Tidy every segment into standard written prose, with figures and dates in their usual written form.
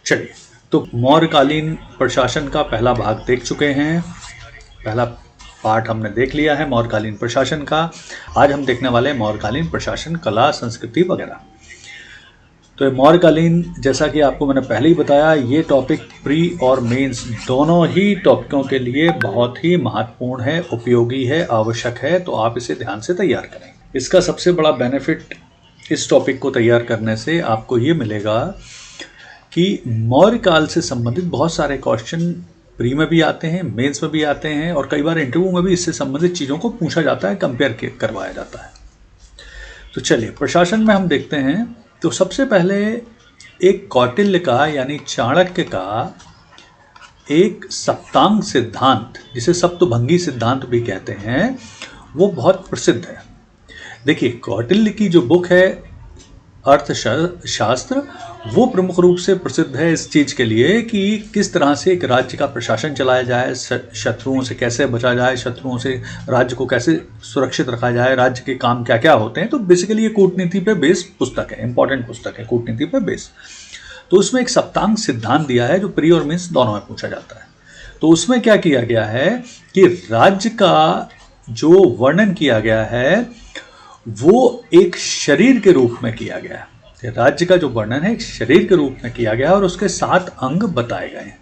चलिए, तो मौर्यकालीन प्रशासन का पहला भाग देख चुके हैं। पहला पार्ट हमने देख लिया है मौर्यकालीन प्रशासन का। आज हम देखने वाले हैं मौर्यकालीन प्रशासन, कला, संस्कृति वगैरह। तो मौर्यकालीन, जैसा कि आपको मैंने पहले ही बताया, ये टॉपिक प्री और मेंस दोनों ही टॉपिकों के लिए बहुत ही महत्वपूर्ण है, उपयोगी है, आवश्यक है। तो आप इसे ध्यान से तैयार करें। इसका सबसे बड़ा बेनिफिट इस टॉपिक को तैयार करने से आपको ये मिलेगा कि मौर्य काल से संबंधित बहुत सारे क्वेश्चन प्री में भी आते हैं, मेंस में भी आते हैं, और कई बार इंटरव्यू में भी इससे संबंधित चीज़ों को पूछा जाता है, कंपेयर करवाया जाता है। तो चलिए, प्रशासन में हम देखते हैं। तो सबसे पहले एक कौटिल्य का यानी चाणक्य का एक सप्तांग सिद्धांत, जिसे सप्तभंगी सिद्धांत भी कहते हैं, वो बहुत प्रसिद्ध है। देखिए, कौटिल्य की जो बुक है अर्थशास्त्र, वो प्रमुख रूप से प्रसिद्ध है इस चीज़ के लिए कि किस तरह से एक राज्य का प्रशासन चलाया जाए, शत्रुओं से कैसे बचा जाए, शत्रुओं से राज्य को कैसे सुरक्षित रखा जाए, राज्य के काम क्या क्या होते हैं। तो बेसिकली ये कूटनीति पे बेस पुस्तक है, इंपॉर्टेंट पुस्तक है, कूटनीति पे बेस। तो उसमें एक सप्तांग सिद्धांत दिया है जो प्री और मेंस दोनों में पूछा जाता है। तो उसमें क्या किया गया है कि राज्य का जो वर्णन किया गया है वो एक शरीर के रूप में किया गया है। राज्य का जो वर्णन है एक शरीर के रूप में किया गया और उसके 7 अंग बताए गए हैं।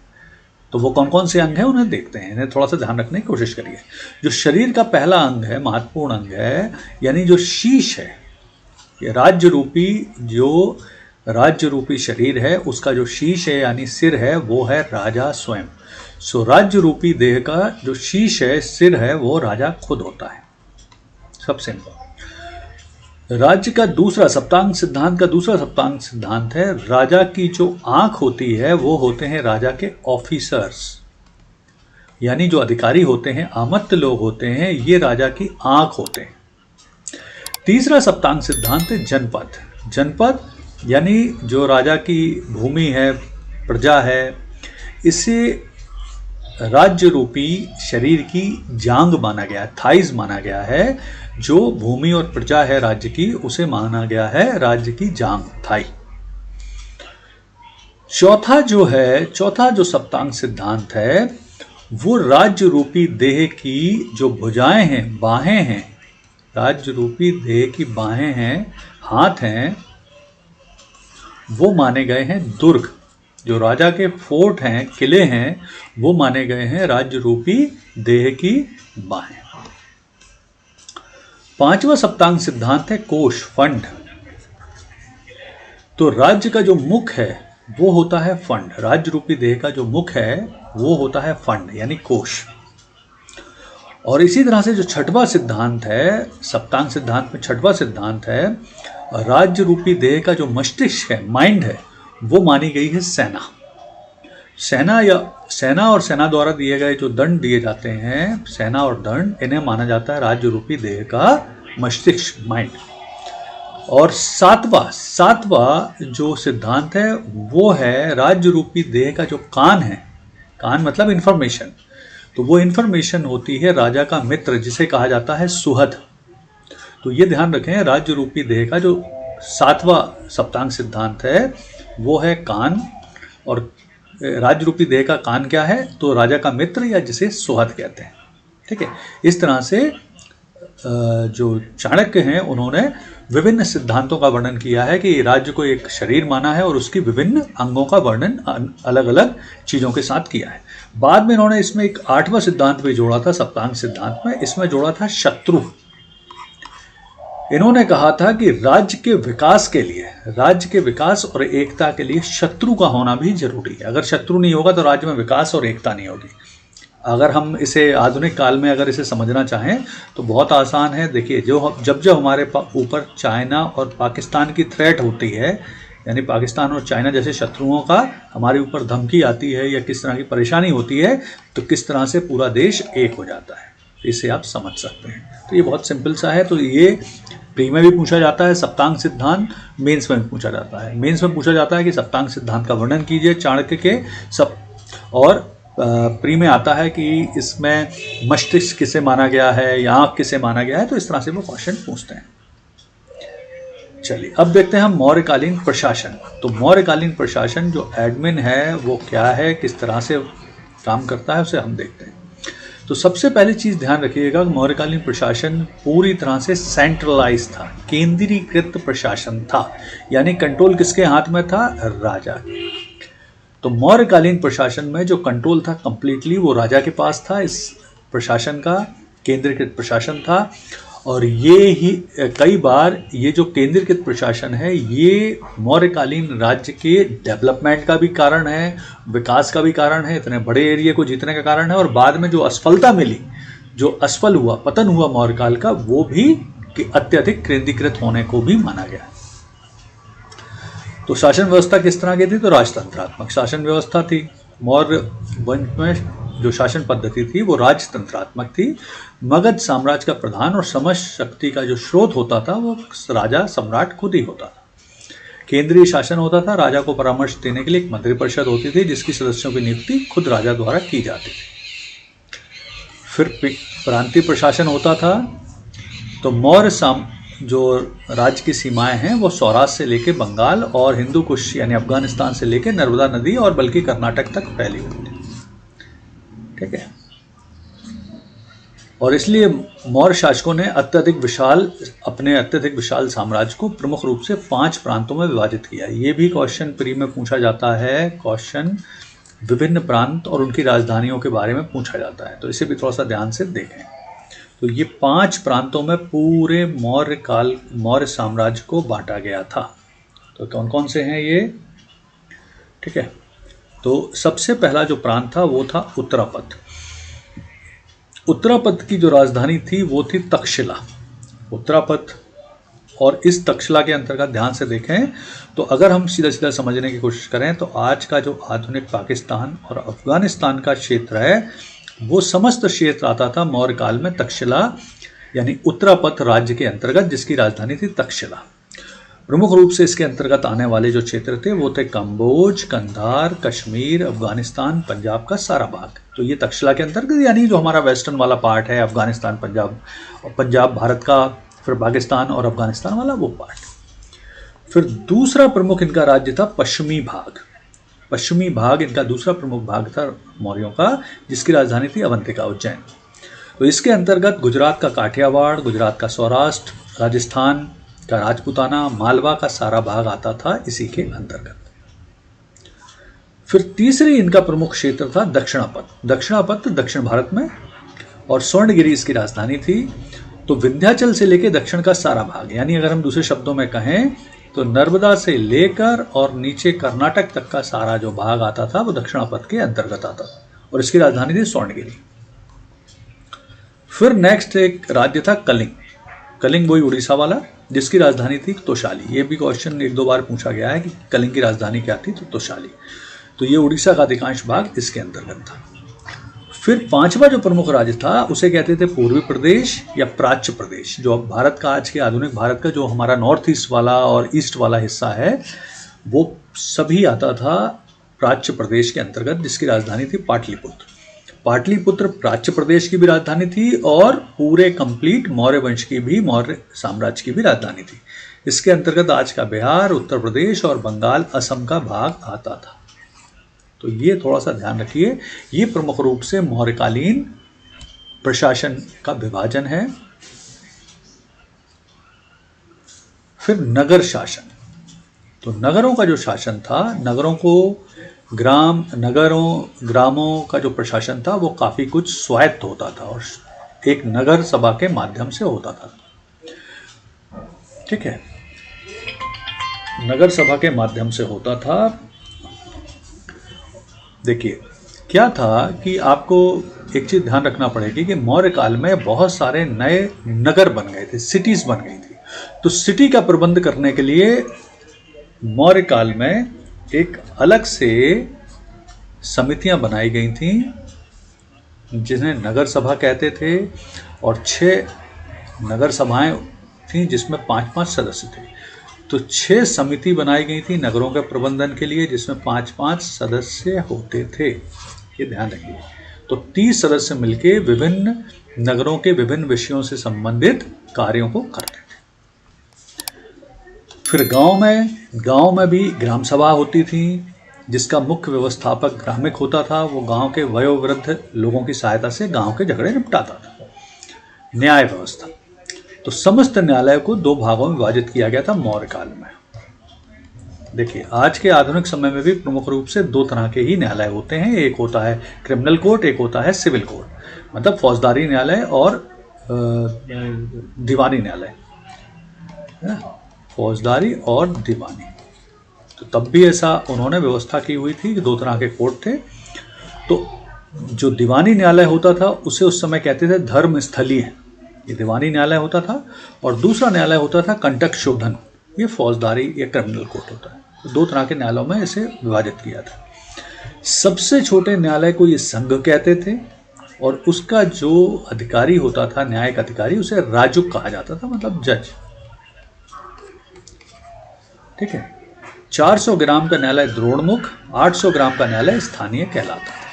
तो वो कौन कौन से अंग हैं उन्हें देखते हैं, इन्हें थोड़ा सा ध्यान रखने की कोशिश करिए। जो शरीर का पहला अंग है, महत्वपूर्ण अंग है, यानी जो शीश है, ये राज्य रूपी शरीर है, उसका जो शीश है यानी सिर है, वो है राजा स्वयं। सो राज्य रूपी देह का जो शीश है, सिर है, वो राजा खुद होता है। सब सिंपल। राज्य का दूसरा सप्तांग सिद्धांत का दूसरा सप्तांग सिद्धांत है, राजा की जो आंख होती है वो होते हैं राजा के ऑफिसर्स, यानी जो अधिकारी होते हैं, आमत्त लोग होते हैं, ये राजा की आंख होते हैं। तीसरा सप्तांग सिद्धांत है जनपद। जनपद यानी जो राजा की भूमि है, प्रजा है, इसे राज्य रूपी शरीर की जांग माना गया है, थाइज माना गया है। जो भूमि और प्रजा है राज्य की, उसे माना गया है राज्य की जांग, थाई। चौथा जो सप्तांग सिद्धांत है, वो राज्य रूपी देह की जो भुजाएं हैं, बाहें हैं, राज्य रूपी देह की बाहें हैं, हाथ हैं, वो माने गए हैं दुर्ग। जो राजा के फोर्ट हैं, किले हैं, वो माने गए हैं राज्य रूपी देह की बाहें। पांचवा सप्तांग सिद्धांत है कोश, फंड। तो राज्य का जो मुख है वो होता है फंड। राज्य रूपी देह का जो मुख है वो होता है फंड यानी कोश। और इसी तरह से जो छठवां सिद्धांत है, सप्तांग सिद्धांत में छठवां सिद्धांत है, राज्य रूपी देह का जो मस्तिष्क है, माइंड है, वो मानी गई है सेना। सेना और सेना द्वारा दिए गए जो दंड दिए जाते हैं, सेना और दंड, इन्हें माना जाता है राज्य रूपी देह का मस्तिष्क, माइंड। और सातवां जो सिद्धांत है वो है राज्य रूपी देह का जो कान है, कान मतलब इंफॉर्मेशन। तो वो इंफॉर्मेशन होती है राजा का मित्र, जिसे कहा जाता है सुहद। तो ये ध्यान रखें, राज्य रूपी देह का जो 7वां सप्तांग सिद्धांत है वो है कान। और राज्य रूपी देह का कान क्या है? तो राजा का मित्र, या जिसे सुहद कहते हैं। ठीक है, इस तरह से जो चाणक्य हैं उन्होंने विभिन्न सिद्धांतों का वर्णन किया है कि राज्य को एक शरीर माना है और उसकी विभिन्न अंगों का वर्णन अलग अलग चीज़ों के साथ किया है। बाद में इन्होंने इसमें एक 8वां सिद्धांत भी जोड़ा था सप्तांग सिद्धांत में, इसमें जोड़ा था शत्रु। इन्होंने कहा था कि राज्य के विकास के लिए, राज्य के विकास और एकता के लिए शत्रु का होना भी जरूरी है। अगर शत्रु नहीं होगा तो राज्य में विकास और एकता नहीं होगी। अगर हम इसे आधुनिक काल में अगर इसे समझना चाहें तो बहुत आसान है। देखिए, जब हमारे ऊपर चाइना और पाकिस्तान की थ्रेट होती है, यानी पाकिस्तान और चाइना जैसे शत्रुओं का हमारे ऊपर धमकी आती है या किस तरह की परेशानी होती है, तो किस तरह से पूरा देश एक हो जाता है, इसे आप समझ सकते हैं। तो ये बहुत सिंपल सा है। तो ये प्री में भी पूछा जाता है सप्तांग सिद्धांत, मेंस में भी पूछा जाता है। मेंस में पूछा जाता है कि सप्तांग सिद्धांत का वर्णन कीजिए चाणक्य के सब, और प्री में आता है कि इसमें मस्तिष्क किसे माना गया है या आँख किसे माना गया है। तो इस तरह से वो क्वेश्चन पूछते हैं। चलिए अब देखते हैं हम मौर्यकालीन प्रशासन। तो मौर्यकालीन प्रशासन जो एडमिन है वो क्या है, किस तरह से काम करता है, उसे हम देखते हैं। तो सबसे पहली चीज़ ध्यान रखिएगा कि मौर्यकालीन प्रशासन पूरी तरह से सेंट्रलाइज था, केंद्रीकृत प्रशासन था, यानी कंट्रोल किसके हाथ में था, राजा। तो मौर्यकालीन प्रशासन में जो कंट्रोल था कंप्लीटली वो राजा के पास था। इस प्रशासन का केंद्रीकृत प्रशासन था, और ये ही कई बार ये जो केंद्रीकृत प्रशासन है ये मौर्यकालीन राज्य के डेवलपमेंट का भी कारण है, विकास का भी कारण है, इतने बड़े एरिया को जीतने का कारण है, और बाद में जो असफलता मिली, जो असफल हुआ, पतन हुआ मौर्यकाल का, वो भी कि अत्यधिक केंद्रीकृत होने को भी माना गया। तो शासन व्यवस्था किस तरह की थी, तो राजतंत्रात्मक शासन व्यवस्था थी। मौर्य वंश में जो शासन पद्धति थी वो राजतंत्रात्मक थी। मगध साम्राज्य का प्रधान और समस्त शक्ति का जो स्रोत होता था वो राजा सम्राट खुद ही होता था। केंद्रीय शासन होता था, राजा को परामर्श देने के लिए एक मंत्रिपरिषद होती थी जिसकी सदस्यों की नियुक्ति खुद राजा द्वारा की जाती थी। फिर प्रांतीय प्रशासन होता था। तो मौर्य जो राज्य की सीमाएं हैं वो सौराष्ट्र से लेकर बंगाल और हिंदू कुश यानी अफगानिस्तान से लेकर नर्मदा नदी और बल्कि कर्नाटक तक फैली हुई थी। ठीक है, और इसलिए मौर्य शासकों ने अपने अत्यधिक विशाल साम्राज्य को प्रमुख रूप से 5 प्रांतों में विभाजित किया। ये भी क्वेश्चन प्री में पूछा जाता है। क्वेश्चन विभिन्न प्रांत और उनकी राजधानियों के बारे में पूछा जाता है, तो इसे भी थोड़ा सा ध्यान से देखें। तो ये 5 प्रांतों में पूरे मौर्य साम्राज्य को बांटा गया था। तो कौन कौन से हैं ये, ठीक है। तो सबसे पहला जो प्रांत था वो था उत्तरापथ। उत्तरापथ की जो राजधानी थी वो थी तक्षशिला। उत्तरापथ, और इस तक्षशिला के अंतर्गत ध्यान से देखें तो अगर हम सीधा सीधा समझने की कोशिश करें तो आज का जो आधुनिक पाकिस्तान और अफगानिस्तान का क्षेत्र है वो समस्त क्षेत्र आता था मौर्य काल में तक्षशिला यानी उत्तरापथ राज्य के अंतर्गत, जिसकी राजधानी थी तक्षशिला। प्रमुख रूप से इसके अंतर्गत आने वाले जो क्षेत्र थे वो थे कंबोज, कंधार, कश्मीर, अफगानिस्तान, पंजाब का सारा भाग। तो ये तक्षशिला के अंतर्गत यानी जो हमारा वेस्टर्न वाला पार्ट है, अफगानिस्तान, पंजाब, और पंजाब भारत का, फिर पाकिस्तान और अफगानिस्तान वाला वो पार्ट। फिर दूसरा प्रमुख इनका राज्य था पश्चिमी भाग। पश्चिमी भाग इनका दूसरा प्रमुख भाग था मौर्यों का, जिसकी राजधानी थी अवंतिका, उज्जैन। तो इसके अंतर्गत गुजरात का काठियावाड़, गुजरात का सौराष्ट्र, राजस्थान का राजपूताना, मालवा का सारा भाग आता था इसी के अंतर्गत। फिर तीसरी इनका प्रमुख क्षेत्र था दक्षिणापथ। दक्षिणापथ दक्षिण भारत में, और स्वर्णगिरी इसकी राजधानी थी। तो विंध्याचल से लेकर दक्षिण का सारा भाग, यानी अगर हम दूसरे शब्दों में कहें तो नर्मदा से लेकर और नीचे कर्नाटक तक का सारा जो भाग आता था वो दक्षिणापथ के अंतर्गत आता था, और इसकी राजधानी थी स्वर्णगिरी। फिर नेक्स्ट एक राज्य था कलिंग। कलिंग वही उड़ीसा वाला, जिसकी राजधानी थी तोशाली। ये भी क्वेश्चन 1-2 बार पूछा गया है कि कलिंग की राजधानी क्या थी, तो तोशाली। तो ये उड़ीसा का अधिकांश भाग इसके अंतर्गत था। फिर 5वां जो प्रमुख राज्य था उसे कहते थे पूर्वी प्रदेश या प्राच्य प्रदेश। जो अब भारत का, आज के आधुनिक भारत का जो हमारा नॉर्थ ईस्ट वाला और ईस्ट वाला हिस्सा है वो सभी आता था प्राच्य प्रदेश के अंतर्गत, जिसकी राजधानी थी पाटलिपुत्र। पाटलिपुत्र प्राच्य प्रदेश की भी राजधानी थी और पूरे कंप्लीट मौर्य वंश की भी, मौर्य साम्राज्य की भी राजधानी थी। इसके अंतर्गत आज का बिहार, उत्तर प्रदेश और बंगाल, असम का भाग आता था। तो ये थोड़ा सा ध्यान रखिए, ये प्रमुख रूप से मौर्यकालीन प्रशासन का विभाजन है। फिर नगर शासन। तो नगरों का जो शासन था, नगरों को ग्रामों का जो प्रशासन था वो काफ़ी कुछ स्वायत्त होता था और एक नगर सभा के माध्यम से होता था। ठीक है, नगर सभा के माध्यम से होता था। देखिए क्या था कि आपको एक चीज़ ध्यान रखना पड़ेगी कि मौर्य काल में बहुत सारे नए नगर बन गए थे, सिटीज़ बन गई थी। तो सिटी का प्रबंध करने के लिए मौर्य काल में एक अलग से समितियां बनाई गई थीं जिन्हें नगर सभा कहते थे, और 6 नगर सभाएं थीं जिसमें 5-5 सदस्य थे। तो 6 समिति बनाई गई थी नगरों के प्रबंधन के लिए, जिसमें 5-5 सदस्य होते थे। ये ध्यान रखिए। तो 30 सदस्य मिलकर विभिन्न नगरों के विभिन्न विषयों से संबंधित कार्यों को करते थे। फिर गांव में भी ग्राम सभा होती थी, जिसका मुख्य व्यवस्थापक ग्रामिक होता था। वो गांव के वयोवृद्ध लोगों की सहायता से गांव के झगड़े निपटाता था। न्याय व्यवस्था, तो समस्त न्यायालय को दो भागों में विभाजित किया गया था मौर्य काल में। देखिए, आज के आधुनिक समय में भी प्रमुख रूप से दो तरह के ही न्यायालय होते हैं। एक होता है क्रिमिनल कोर्ट, एक होता है सिविल कोर्ट, मतलब फौजदारी न्यायालय और दीवानी न्यायालय, फौजदारी और दीवानी। तो तब भी ऐसा उन्होंने व्यवस्था की हुई थी कि दो तरह के कोर्ट थे। तो जो दीवानी न्यायालय होता था उसे उस समय कहते थे धर्म स्थलीय, ये दीवानी न्यायालय होता था। और दूसरा न्यायालय होता था कंटक शोधन, ये फौजदारी या क्रिमिनल कोर्ट होता है। तो दो तरह के न्यायालयों में इसे विभाजित किया था। सबसे छोटे न्यायालय को ये संघ कहते थे, और उसका जो अधिकारी होता था, न्यायिक अधिकारी, उसे राजुक कहा जाता था, मतलब जज। ठीक है। 400 ग्राम का न्यायालय द्रोणमुख, 800 ग्राम का न्यायालय स्थानीय कहलाता था।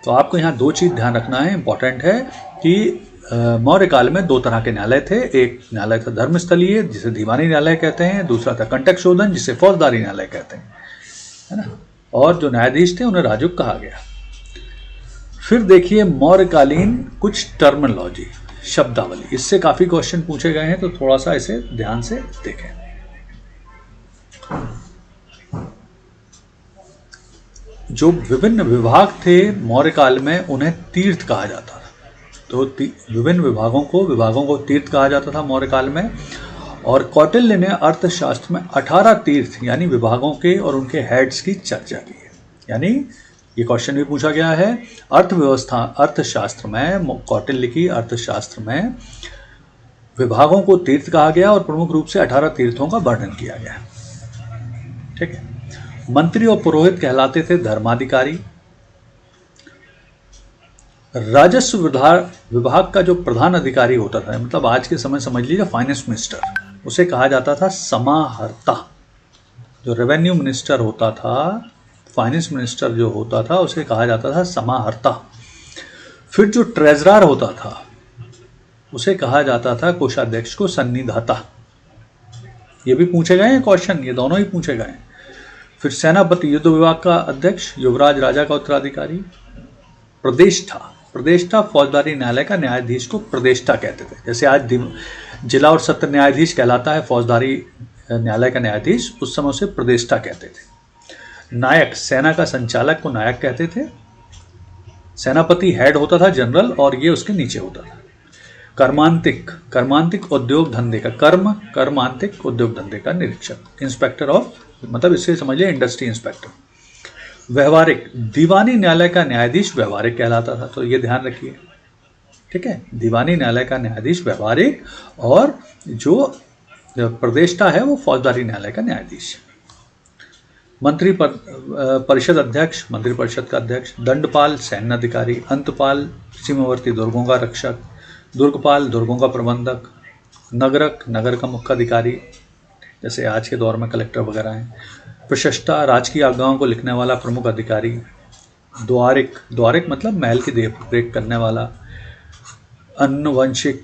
तो आपको यहाँ दो चीज ध्यान रखना है, इंपॉर्टेंट है कि मौर्य काल में दो तरह के न्यायालय थे। एक न्यायालय था धर्मस्थलीय, जिसे दीवानी न्यायालय कहते हैं। दूसरा था कंटक शोधन, जिसे फौजदारी न्यायालय कहते हैं, है ना। और जो न्यायाधीश थे उन्हें राजुक कहा गया। फिर देखिए मौर्यकालीन कुछ टर्मिनोलॉजी, शब्दावली, इससे काफी क्वेश्चन पूछे गए हैं, तो थोड़ा सा इसे ध्यान से देखें। जो विभिन्न विभाग थे मौर्य काल में, उन्हें तीर्थ कहा जाता था। तो विभिन्न विभागों को तीर्थ कहा जाता था मौर्य काल में। और कौटिल्य ने अर्थशास्त्र में 18 तीर्थ यानी विभागों के और उनके हेड्स की चर्चा की है। यानी ये क्वेश्चन भी पूछा गया है, अर्थशास्त्र में, कौटिल्य की अर्थशास्त्र में विभागों को तीर्थ कहा गया और प्रमुख रूप से 18 तीर्थों का वर्णन किया गया। ठीक है। मंत्री और पुरोहित कहलाते थे धर्माधिकारी। राजस्व विभाग का जो प्रधान अधिकारी होता था, मतलब आज के समय समझ लीजिए फाइनेंस मिनिस्टर, उसे कहा जाता था समाहर्ता। जो रेवेन्यू मिनिस्टर होता था, फाइनेंस मिनिस्टर जो होता था, उसे कहा जाता था समाहर्ता। फिर जो ट्रेजरर होता था उसे कहा जाता था कोषाध्यक्ष को सन्निधाता। ये भी पूछे गए हैं क्वेश्चन, ये दोनों ही पूछे गए हैं। फिर सेनापति युद्ध विभाग का अध्यक्ष, युवराज राजा का उत्तराधिकारी। प्रदेष्टा फौजदारी न्यायालय का न्यायाधीश को प्रदेष्टा कहते थे। जैसे आज जिला और सत्र न्यायाधीश कहलाता है फौजदारी न्यायालय का न्यायाधीश, उस समय उसे प्रदेष्टा कहते थे। नायक, सेना का संचालक को नायक कहते थे। सेनापति हेड होता था जनरल, और ये उसके नीचे होता था। कर्मांतिक उद्योग धंधे का कर्मांतिक उद्योग धंधे का निरीक्षक, इंस्पेक्टर ऑफ, मतलब इससे समझिए इंडस्ट्री इंस्पेक्टर। व्यवहारिक, दीवानी न्यायालय का न्यायाधीश व्यवहारिक कहलाता था, तो ये ध्यान रखिए। ठीक है। दीवानी न्यायालय का न्यायाधीश व्यवहारिक, और जो प्रदेष्टा है वो फौजदारी न्यायालय का न्यायाधीश। मंत्री परिषद अध्यक्ष, मंत्रिपरिषद का अध्यक्ष। दंडपाल, सैन्य अधिकारी। अंतपाल, सीमावर्ती दुर्गों का रक्षक। दुर्गपाल, दुर्गों का प्रबंधक। नगरक, नगर का मुख्य अधिकारी, जैसे आज के दौर में कलेक्टर वगैरह हैं। प्रशस्ता, राजकीय आज्ञाओं को लिखने वाला प्रमुख अधिकारी। द्वारिक मतलब महल की देखरेख करने वाला। अन्नवंशिक,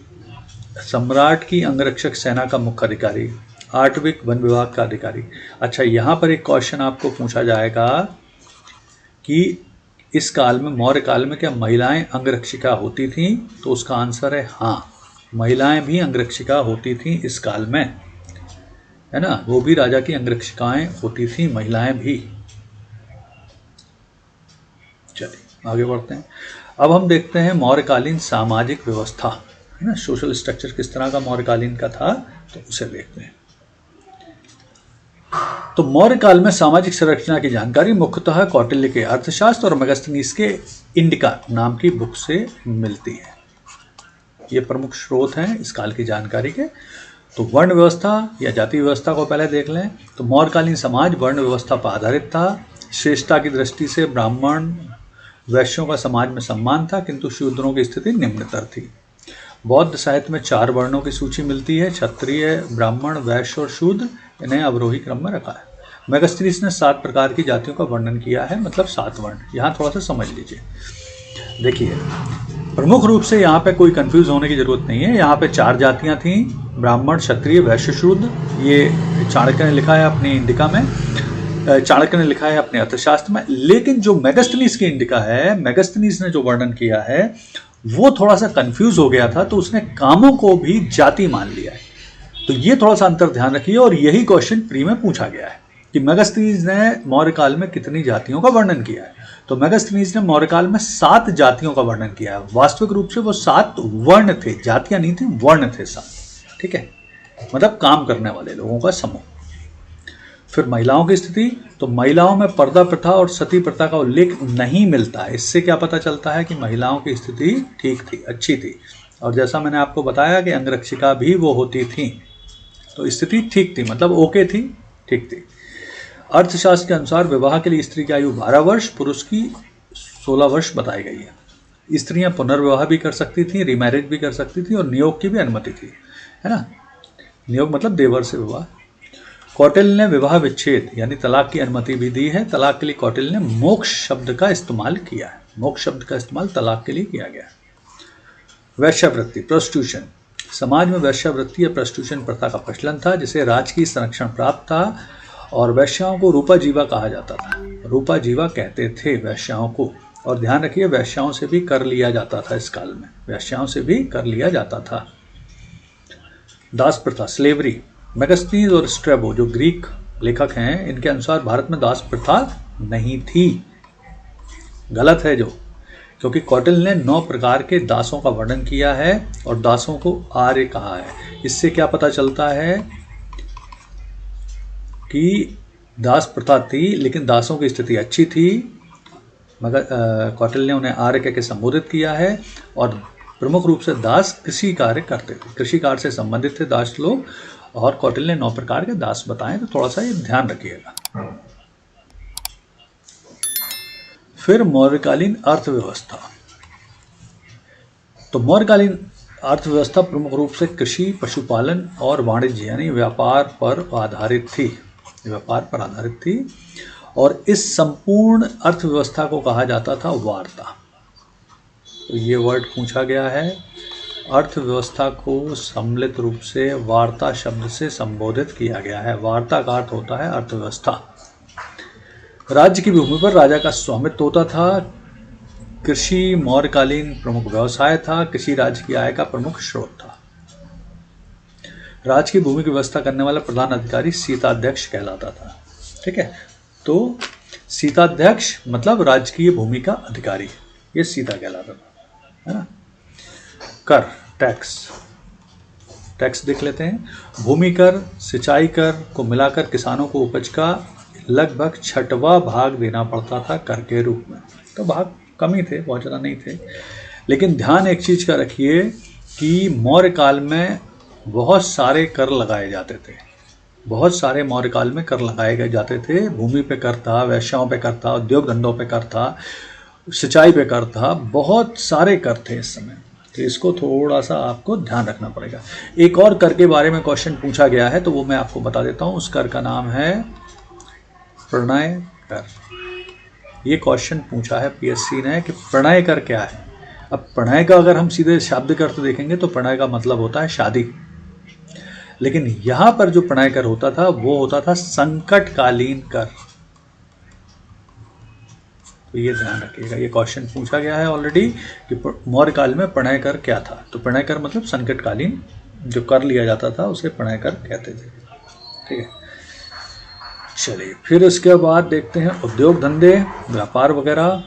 सम्राट की अंगरक्षक सेना का मुख्य अधिकारी। आठविक, वन विभाग का अधिकारी। अच्छा, यहाँ पर एक क्वेश्चन आपको पूछा जाएगा कि इस काल में, मौर्य काल में, क्या महिलाएं अंगरक्षिका होती थीं? तो उसका आंसर है हाँ, महिलाएं भी अंगरक्षिका होती थीं इस काल में, है ना। वो भी राजा की अंगरक्षिकाएं होती थी, महिलाएं भी। चलिए आगे बढ़ते हैं। अब हम देखते हैं मौर्यकालीन सामाजिक व्यवस्था, है ना, सोशल स्ट्रक्चर किस तरह का मौर्यकालीन का था, तो उसे देखते हैं। तो मौर्य काल में सामाजिक संरचना की जानकारी मुख्यतः कौटिल्य के अर्थशास्त्र और मेगास्थनीज के इंडिका नाम की बुक से मिलती है। ये प्रमुख स्रोत हैं इस काल की जानकारी के। तो वर्ण व्यवस्था या जाति व्यवस्था को पहले देख लें। तो मौर्यकालीन समाज वर्ण व्यवस्था पर आधारित था। श्रेष्ठता की दृष्टि से ब्राह्मण वैश्यों का समाज में सम्मान था, किंतु शूद्रों की स्थिति निम्नतर थी। बौद्ध साहित्य में 4 वर्णों की सूची मिलती है, क्षत्रिय, ब्राह्मण, वैश्य और शूद्र। इन्हें अवरोही क्रम में रखा है। मेगास्थनीज ने 7 प्रकार की जातियों का वर्णन किया है, मतलब 7 वर्ण। यहाँ थोड़ा सा समझ लीजिए। देखिए, प्रमुख रूप से यहाँ पे कोई कंफ्यूज होने की जरूरत नहीं है। यहाँ पे 4 जातियाँ थीं, ब्राह्मण, क्षत्रिय, वैश्य, शूद्र। ये चाणक्य ने लिखा है अपनी इंडिका में, चाणक्य ने लिखा है अपने अर्थशास्त्र में। लेकिन जो मेगास्थनीज की इंडिका है, मेगास्थनीज ने जो वर्णन किया है वो थोड़ा सा कंफ्यूज हो गया था, तो उसने कामों को भी जाति मान लिया है। तो ये थोड़ा सा अंतर ध्यान रखिए। और यही क्वेश्चन प्री में पूछा गया है कि मेगास्थनीज ने मौर्य काल में कितनी जातियों का वर्णन किया है। तो मेगास्थनीज ने मौर्य काल में 7 जातियों का वर्णन किया है। वास्तविक रूप से वो 7 वर्ण थे, जातियां नहीं थी, वर्ण थे 7। ठीक है, मतलब काम करने वाले लोगों का समूह। फिर महिलाओं की स्थिति, तो महिलाओं में पर्दा प्रथा और सती प्रथा का उल्लेख नहीं मिलता है। इससे क्या पता चलता है कि महिलाओं की स्थिति ठीक थी, अच्छी थी। और जैसा मैंने आपको बताया कि अंगरक्षिका भी वो होती थी, तो स्थिति ठीक थी, मतलब ओके थी, ठीक थी। अर्थशास्त्र के अनुसार विवाह के लिए स्त्री की आयु 12 वर्ष, पुरुष की 16 वर्ष बताई गई है। स्त्रियां पुनर्विवाह भी कर सकती थी, रिमैरिज भी कर सकती थी, और नियोग की भी अनुमति थी, है ना। नियोग मतलब देवर से विवाह। कौटिल्य ने विवाह विच्छेद यानी तलाक की अनुमति भी दी है। तलाक के लिए कौटिल्य ने मोक्ष शब्द का इस्तेमाल किया है। मोक्ष शब्द का इस्तेमाल तलाक के लिए किया गया है। वैश्यावृत्ति, प्रोस्टिट्यूशन। समाज में वैश्यावृत्ति या प्रोस्टिट्यूशन प्रथा का प्रचलन था, जिसे राजकीय संरक्षण प्राप्त था, और वैश्याओं को रूपा जीवा कहा जाता था। रूपा जीवा कहते थे वैश्याओं को। और ध्यान रखिए, वैश्याओं से भी कर लिया जाता था इस काल में, वैश्याओं से भी कर लिया जाता था। दास प्रथा, स्लेवरी। मेगास्थनीज और स्ट्रैबो जो ग्रीक लेखक हैं, इनके अनुसार भारत में दास प्रथा नहीं थी। गलत है जो, क्योंकि कौटिल्य ने 9 प्रकार के दासों का वर्णन किया है और दासों को आर्य कहा है। इससे क्या पता चलता है कि दास प्रथा थी, लेकिन दासों की स्थिति अच्छी थी, मगर कौटिल्य ने उन्हें आर्य कह के संबोधित किया है। और प्रमुख रूप से दास कृषि कार्य करते थे, कृषि कार्य से संबंधित थे दास लोग। और कौटिल्य ने 9 प्रकार के दास बताएं, तो थोड़ा सा ये ध्यान रखिएगा। फिर मौर्यकालीन अर्थव्यवस्था। तो मौर्यकालीन अर्थव्यवस्था प्रमुख रूप से कृषि, पशुपालन और वाणिज्य यानी व्यापार पर आधारित थी, व्यापार पर आधारित थी। और इस संपूर्ण अर्थव्यवस्था को कहा जाता था वार्ता। तो ये वर्ड पूछा गया है। अर्थव्यवस्था को सम्मिलित रूप से वार्ता शब्द से संबोधित किया गया है। वार्ता का अर्थ होता है अर्थव्यवस्था। राज्य की भूमि पर राजा का स्वामित्व होता था। कृषि मौर्यकालीन प्रमुख व्यवसाय था। कृषि राज्य की आय का प्रमुख स्रोत था। राज्य की भूमि की व्यवस्था करने वाला प्रधान अधिकारी सीताध्यक्ष कहलाता था। ठीक है, तो सीताध्यक्ष मतलब राजकीय भूमि का अधिकारी, ये सीता कहलाता था, है ना। कर, टैक्स, टैक्स देख लेते हैं। भूमि कर, सिंचाई कर को मिलाकर किसानों को उपज का लगभग 6वां भाग देना पड़ता था कर के रूप में। तो भाग कम ही थे, बहुत ज़्यादा नहीं थे। लेकिन ध्यान एक चीज़ का रखिए कि मौर्य काल में बहुत सारे कर लगाए जाते थे। बहुत सारे मौर्य काल में कर लगाए जाते थे। भूमि पे कर था, वैश्याओं पे कर था, उद्योग धंधों पे कर था, सिंचाई पे कर था, बहुत सारे कर थे इस समय। तो इसको थोड़ा सा आपको ध्यान रखना पड़ेगा। एक और कर के बारे में क्वेश्चन पूछा गया है, तो वो मैं आपको बता देता हूँ। उस कर का नाम है प्रणय कर। ये क्वेश्चन पूछा है पीएससी ने कि प्रणय कर क्या है। अब प्रणय का अगर हम सीधे शब्द कर तो देखेंगे तो प्रणय का मतलब होता है शादी, लेकिन यहाँ पर जो प्रणय कर होता था वो होता था संकटकालीन कर। तो ये ध्यान रखिएगा, ये क्वेश्चन पूछा गया है ऑलरेडी कि मौर्य काल में प्रणय कर क्या था। तो प्रणय कर मतलब संकटकालीन जो कर लिया जाता था उसे प्रणय कर कहते थे। ठीक है, चलिए फिर इसके बाद देखते हैं उद्योग धंधे, व्यापार वगैरह।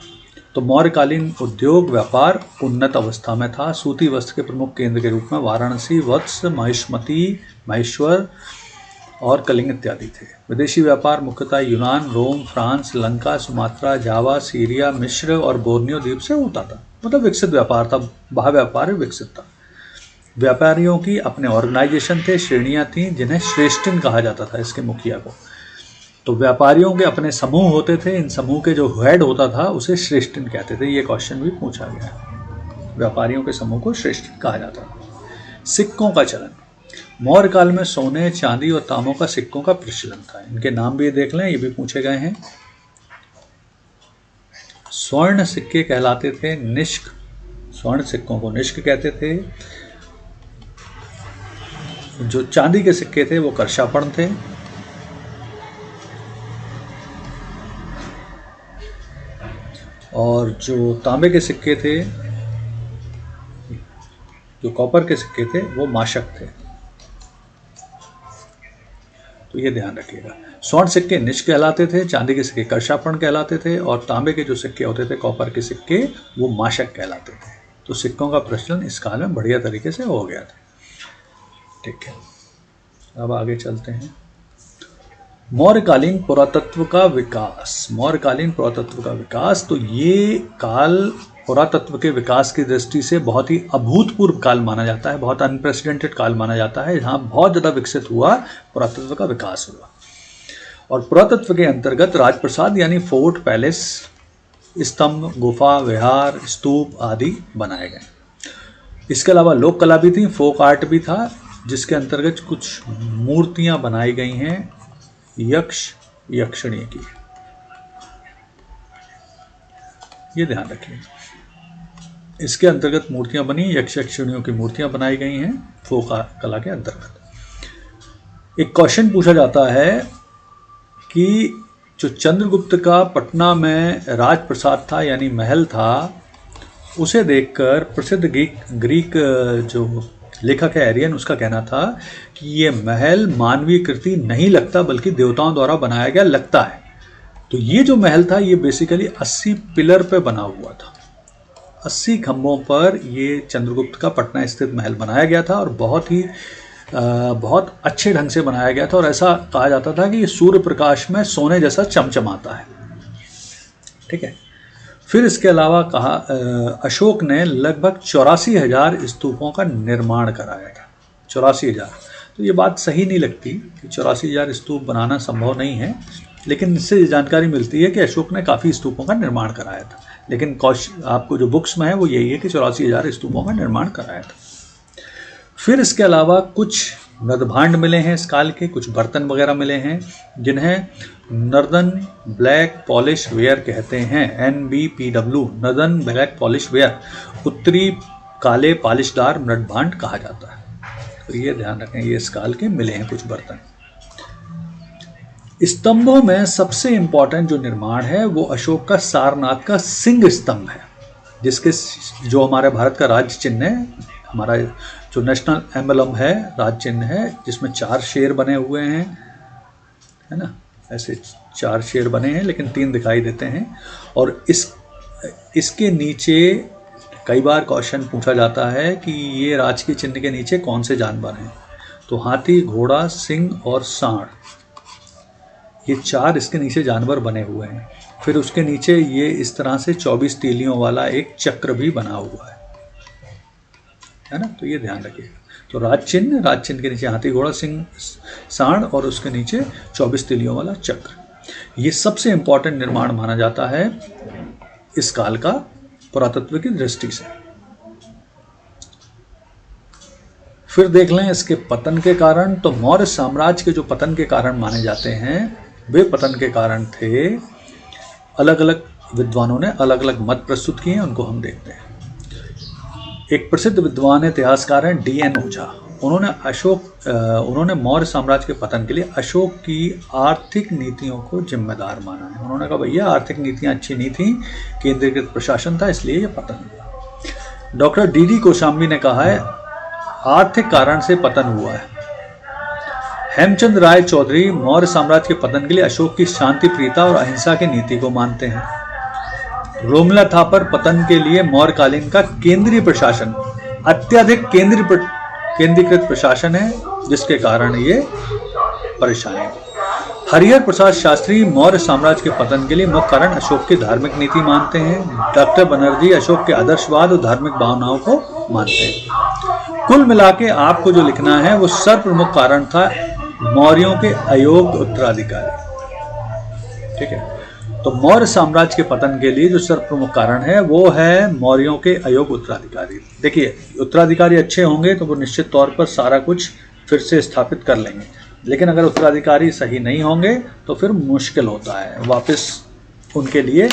तो मौर्यकालीन उद्योग व्यापार उन्नत अवस्था में था। सूती वस्त्र के प्रमुख केंद्र के रूप में वाराणसी, वत्स, महिष्मती, महेश्वर और कलिंग इत्यादि थे। विदेशी व्यापार मुख्यतः यूनान, रोम, फ्रांस, लंका, सुमात्रा, जावा, सीरिया, मिस्र और बोर्नियो द्वीप से होता था। मतलब विकसित व्यापार था, बाह्य व्यापार विकसित था। व्यापारियों की अपने ऑर्गेनाइजेशन थे, श्रेणियां थीं जिन्हें श्रेष्ठिन कहा जाता था, इसके मुखिया को। तो व्यापारियों के अपने समूह होते थे, इन समूह के जो हेड होता था उसे श्रेष्ठिन कहते थे। ये क्वेश्चन भी पूछा गया है, व्यापारियों के समूह को श्रेष्ठिन कहा जाता था। सिक्कों का चलन, मौर्य काल में सोने, चांदी और तांबों का सिक्कों का प्रचलन था। इनके नाम भी देख लें, ये भी पूछे गए हैं। स्वर्ण सिक्के कहलाते थे निष्क स्वर्ण सिक्कों को निष्क कहते थे। जो चांदी के सिक्के थे वो कर्षापण थे। और जो तांबे के सिक्के थे, जो कॉपर के सिक्के थे, वो माशक थे। तो ये ध्यान रखिएगा, स्वर्ण सिक्के निष्क कहलाते थे, चांदी के सिक्के कर्षापण कहलाते थे, और तांबे के जो सिक्के होते थे, कॉपर के सिक्के, वो माशक कहलाते थे। तो सिक्कों का प्रचलन इस काल में बढ़िया तरीके से हो गया था। ठीक है, अब आगे चलते हैं। मौर्यकालीन पुरातत्व का विकास। मौर्यकालीन पुरातत्व का विकास, तो ये काल पुरातत्व के विकास की दृष्टि से बहुत ही अभूतपूर्व काल माना जाता है, बहुत अनप्रेसिडेंटेड काल माना जाता है, जहाँ बहुत ज़्यादा विकसित हुआ, पुरातत्व का विकास हुआ। और पुरातत्व के अंतर्गत राजप्रसाद यानी फोर्ट, पैलेस, स्तंभ, गुफा, विहार, स्तूप आदि बनाए गए। इसके अलावा लोक कला भी थी, फोक आर्ट भी था, जिसके अंतर्गत कुछ मूर्तियां बनाई गई हैं यक्ष यक्षिणी की। ये ध्यान रखिए, इसके अंतर्गत मूर्तियां बनी, यक्ष यक्षिणियों की मूर्तियां बनाई गई हैं फोक कला के अंतर्गत। एक क्वेश्चन पूछा जाता है कि जो चंद्रगुप्त का पटना में राजप्रसाद था यानी महल था, उसे देखकर प्रसिद्ध ग्रीक जो लेखक है एरियन, उसका कहना था कि ये महल मानवीय कृति नहीं लगता बल्कि देवताओं द्वारा बनाया गया लगता है। तो ये जो महल था ये बेसिकली 80 पिलर पे बना हुआ था, 80 खंभों पर ये चंद्रगुप्त का पटना स्थित महल बनाया गया था, और बहुत अच्छे ढंग से बनाया गया था। और ऐसा कहा जाता था कि ये सूर्य प्रकाश में सोने जैसा चमचमाता है। ठीक है, फिर इसके अलावा कहा अशोक ने लगभग 84,000 स्तूपों का निर्माण कराया था। 84,000, तो ये बात सही नहीं लगती कि 84,000 स्तूप बनाना संभव नहीं है, लेकिन इससे ये जानकारी मिलती है कि अशोक ने काफ़ी स्तूपों का निर्माण कराया था। लेकिन आपको जो बुक्स में है वो यही है कि 84,000 स्तूपों का निर्माण कराया था। फिर इसके अलावा कुछ नदभांड मिले हैं इस काल के, कुछ बर्तन वगैरह मिले हैं जिन्हें नर्दन ब्लैक पॉलिश वेयर कहते हैं, NBPW, northern black polish ware, उत्तरी काले पालिशदार नटभांड कहा जाता है। तो ये ध्यान रखें, ये इस काल के मिले हैं कुछ बर्तन। स्तंभों में सबसे इंपॉर्टेंट जो निर्माण है वो अशोक का सारनाथ का सिंह स्तंभ है, जिसके जो हमारे भारत का राज्य चिन्ह है, हमारा जो नेशनल एम्बलम है, राज्य चिन्ह है, जिसमें 4 शेर बने हुए हैं, है ना, ऐसे 4 शेर बने हैं लेकिन 3 दिखाई देते हैं। और इसके नीचे कई बार क्वेश्चन पूछा जाता है कि ये राजकीय चिन्ह के नीचे कौन से जानवर हैं, तो हाथी, घोड़ा, सिंह और सांड, ये 4 इसके नीचे जानवर बने हुए हैं। फिर उसके नीचे ये इस तरह से 24 तीलियों वाला एक चक्र भी बना हुआ है ना, तो ये ध्यान रखिएगा। तो राज चिन्ह के नीचे हाथी, घोड़ा, सिंह, सांड, और उसके नीचे 24 तीलियों वाला चक्र, ये सबसे इंपॉर्टेंट निर्माण माना जाता है इस काल का पुरातत्व की दृष्टि से। फिर देख लें इसके पतन के कारण। तो मौर्य साम्राज्य के जो पतन के कारण माने जाते हैं, वे पतन के कारण थे, अलग अलग विद्वानों ने अलग अलग मत प्रस्तुत किए हैं, उनको हम देखते हैं। एक प्रसिद्ध विद्वान इतिहासकार हैं DN ओझा। उन्होंने मौर्य साम्राज्य के पतन के लिए अशोक की आर्थिक नीतियों को जिम्मेदार माना है। उन्होंने कहा भैया आर्थिक नीतियां अच्छी नहीं थी, केंद्रीकृत प्रशासन था, इसलिए ये पतन हुआ। डॉक्टर DD कोशाम्बी ने कहा है आर्थिक कारण से पतन हुआ है। हेमचंद राय चौधरी मौर्य साम्राज्य के पतन के लिए अशोक की शांति प्रियता और अहिंसा की नीति को मानते हैं। रोमिला थापर पतन के लिए मौर्यकालीन का केंद्रीय प्रशासन अत्यधिक केंद्रीकृत प्रशासन है, जिसके कारण ये परेशानी। हरिहर प्रसाद शास्त्री मौर्य साम्राज्य के पतन के लिए मुख्य कारण अशोक की धार्मिक नीति मानते हैं। डॉक्टर बनर्जी अशोक के आदर्शवाद और धार्मिक भावनाओं को मानते हैं। कुल मिला के आपको जो लिखना है वो सर्वप्रमुख कारण था मौर्यों के अयोग्य उत्तराधिकारी। ठीक है, तो मौर्य साम्राज्य के पतन के लिए जो सर्वप्रमुख कारण है वो है मौर्यों के अयोग्य उत्तराधिकारी। देखिए, उत्तराधिकारी अच्छे होंगे तो वो निश्चित तौर पर सारा कुछ फिर से स्थापित कर लेंगे, लेकिन अगर उत्तराधिकारी सही नहीं होंगे तो फिर मुश्किल होता है वापस उनके लिए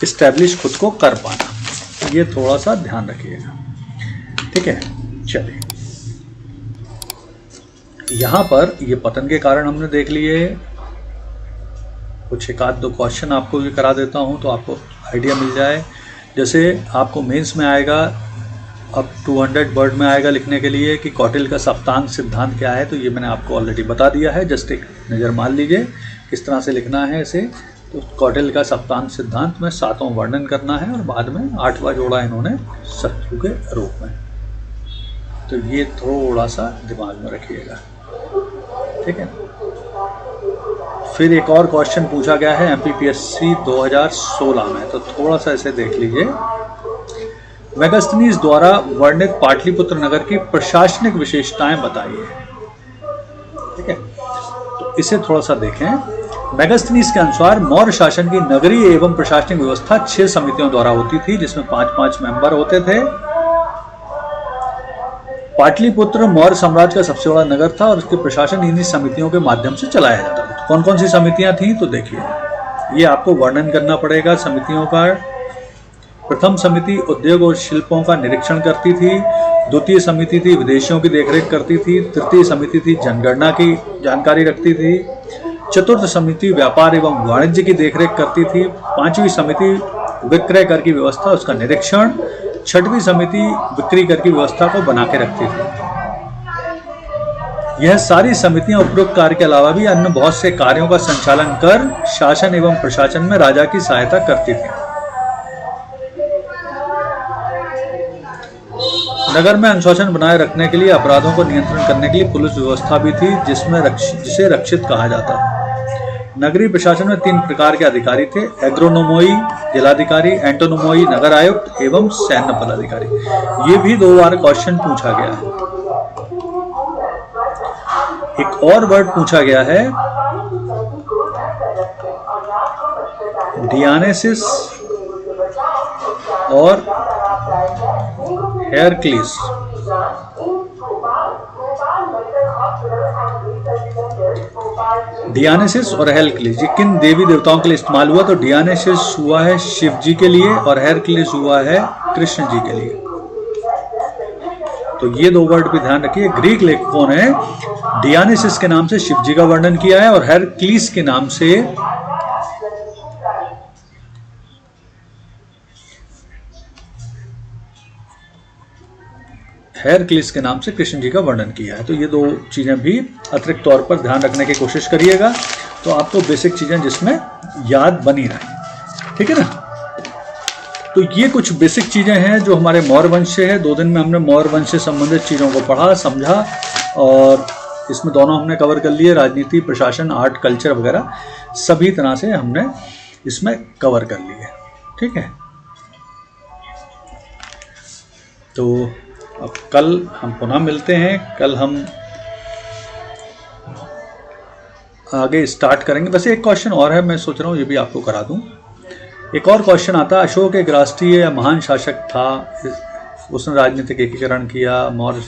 इस्टेब्लिश खुद को कर पाना। ये थोड़ा सा ध्यान रखिएगा, ठीक है। चलिए, यहाँ पर ये पतन के कारण हमने देख लिए। कुछ एक आध दो क्वेश्चन आपको भी करा देता हूँ तो आपको आइडिया मिल जाए। जैसे आपको मेंस में आएगा, अब 200 वर्ड में आएगा लिखने के लिए कि कौटिल्य का सप्तांग सिद्धांत क्या है, तो ये मैंने आपको ऑलरेडी बता दिया है। जस्ट एक नज़र मार लीजिए किस तरह से लिखना है इसे। तो कौटिल्य का सप्तांग सिद्धांत में 7वां वर्णन करना है और बाद में 8वां जोड़ा इन्होंने शत्रु के रूप में। तो ये थोड़ा सा दिमाग में रखिएगा, ठीक है। फिर एक और क्वेश्चन पूछा गया है MPPSC 2016 में, तो थोड़ा सा इसे देख लीजिए। मेगास्थनीज द्वारा वर्णित पाटलिपुत्र नगर की प्रशासनिक विशेषताएं बताइए, ठीक है। तो इसे थोड़ा सा देखें। मेगास्थनीज के अनुसार मौर्य शासन की नगरीय एवं प्रशासनिक व्यवस्था 6 समितियों द्वारा होती थी, जिसमें 5-5 मेंबर होते थे। पाटलिपुत्र मौर्य साम्राज्य का सबसे बड़ा नगर था और उसके प्रशासन इन्हीं समितियों के माध्यम से चलाया जाता था। कौन कौन सी समितियां थीं, तो देखिए ये आपको वर्णन करना पड़ेगा समितियों का। प्रथम समिति उद्योग और शिल्पों का निरीक्षण करती थी। द्वितीय समिति थी विदेशियों की देखरेख करती थी। तृतीय समिति थी जनगणना की जानकारी रखती थी। चतुर्थ समिति व्यापार एवं वाणिज्य की देखरेख करती थी। पांचवी समिति विक्रय कर की व्यवस्था उसका निरीक्षण। छठवीं समिति बिक्री कर की व्यवस्था को बना के रखती थी। यह सारी समितियां उपरोक्त कार्य के अलावा भी अन्य बहुत से कार्यों का संचालन कर शासन एवं प्रशासन में राजा की सहायता करती थी। नगर में अनुशासन बनाए रखने के लिए, अपराधों को नियंत्रण करने के लिए पुलिस व्यवस्था भी थी, जिसे रक्षित कहा जाता है। नगरीय प्रशासन में 3 प्रकार के अधिकारी थे: एग्रोनोमोई जिलाधिकारी, एंटोनोमोई नगर आयुक्त एवं सैन्य पदाधिकारी। ये भी 2 बार क्वेश्चन पूछा गया है। एक और वर्ड पूछा गया है डियानेसिस और हेरक्लिस। डियानेसिस और हेरक्लिस ये किन देवी देवताओं के लिए इस्तेमाल हुआ, तो डियानेसिस हुआ है शिव जी के लिए और हेरक्लिस हुआ है कृष्ण जी के लिए। तो ये 2 वर्ड भी ध्यान रखिए। ग्रीक लेखकों ने डियानेसिस के नाम से शिव जी का वर्णन किया है और हेरक्लिस के नाम से कृष्ण जी का वर्णन किया है। तो ये 2 चीजें भी अतिरिक्त तौर पर ध्यान रखने की कोशिश करिएगा, तो आपको बेसिक चीजें जिसमें याद बनी रहे, ठीक है ना। तो ये कुछ बेसिक चीजें हैं जो हमारे मौर्य वंश से है। 2 दिन में हमने मौर्य वंश से संबंधित चीजों को पढ़ा, समझा और इसमें दोनों हमने कवर कर लिए, राजनीति, प्रशासन, आर्ट, कल्चर वगैरह सभी तरह से हमने इसमें कवर कर लिए, ठीक है। तो अब कल हम पुनः मिलते हैं। कल हम आगे स्टार्ट करेंगे। वैसे एक क्वेश्चन और है, मैं सोच रहा हूँ ये भी आपको करा दूं। एक और क्वेश्चन आता है, अशोक एक राष्ट्रीय या महान शासक था, उसने राजनीतिक एकीकरण किया, मौर्य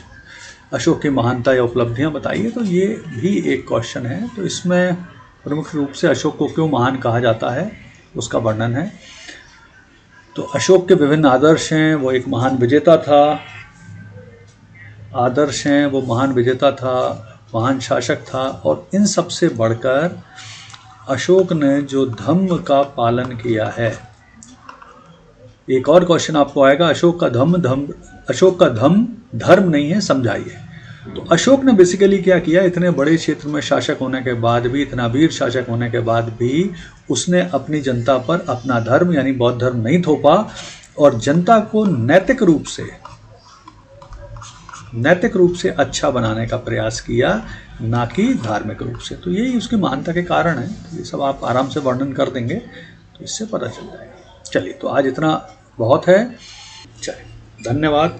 अशोक की महानता या उपलब्धियां बताइए। तो ये भी एक क्वेश्चन है। तो इसमें प्रमुख रूप से अशोक को क्यों महान कहा जाता है उसका वर्णन है। तो अशोक के विभिन्न आदर्श हैं। वो एक महान विजेता था, आदर्श हैं, वो महान विजेता था, महान शासक था और इन सब से बढ़कर अशोक ने जो धम्म का पालन किया है। एक और क्वेश्चन आपको आएगा, अशोक का धम्म धर्म नहीं है, समझाइए। तो अशोक ने बेसिकली क्या किया, इतने बड़े क्षेत्र में शासक होने के बाद भी, इतना वीर शासक होने के बाद भी उसने अपनी जनता पर अपना धर्म यानी बौद्ध धर्म नहीं थोपा और जनता को नैतिक रूप से अच्छा बनाने का प्रयास किया, ना कि धार्मिक रूप से। तो यही उसकी महानता के कारण है। तो ये सब आप आराम से वर्णन कर देंगे तो इससे पता चल जाएगा। चलिए, तो आज इतना बहुत है। चलिए, धन्यवाद।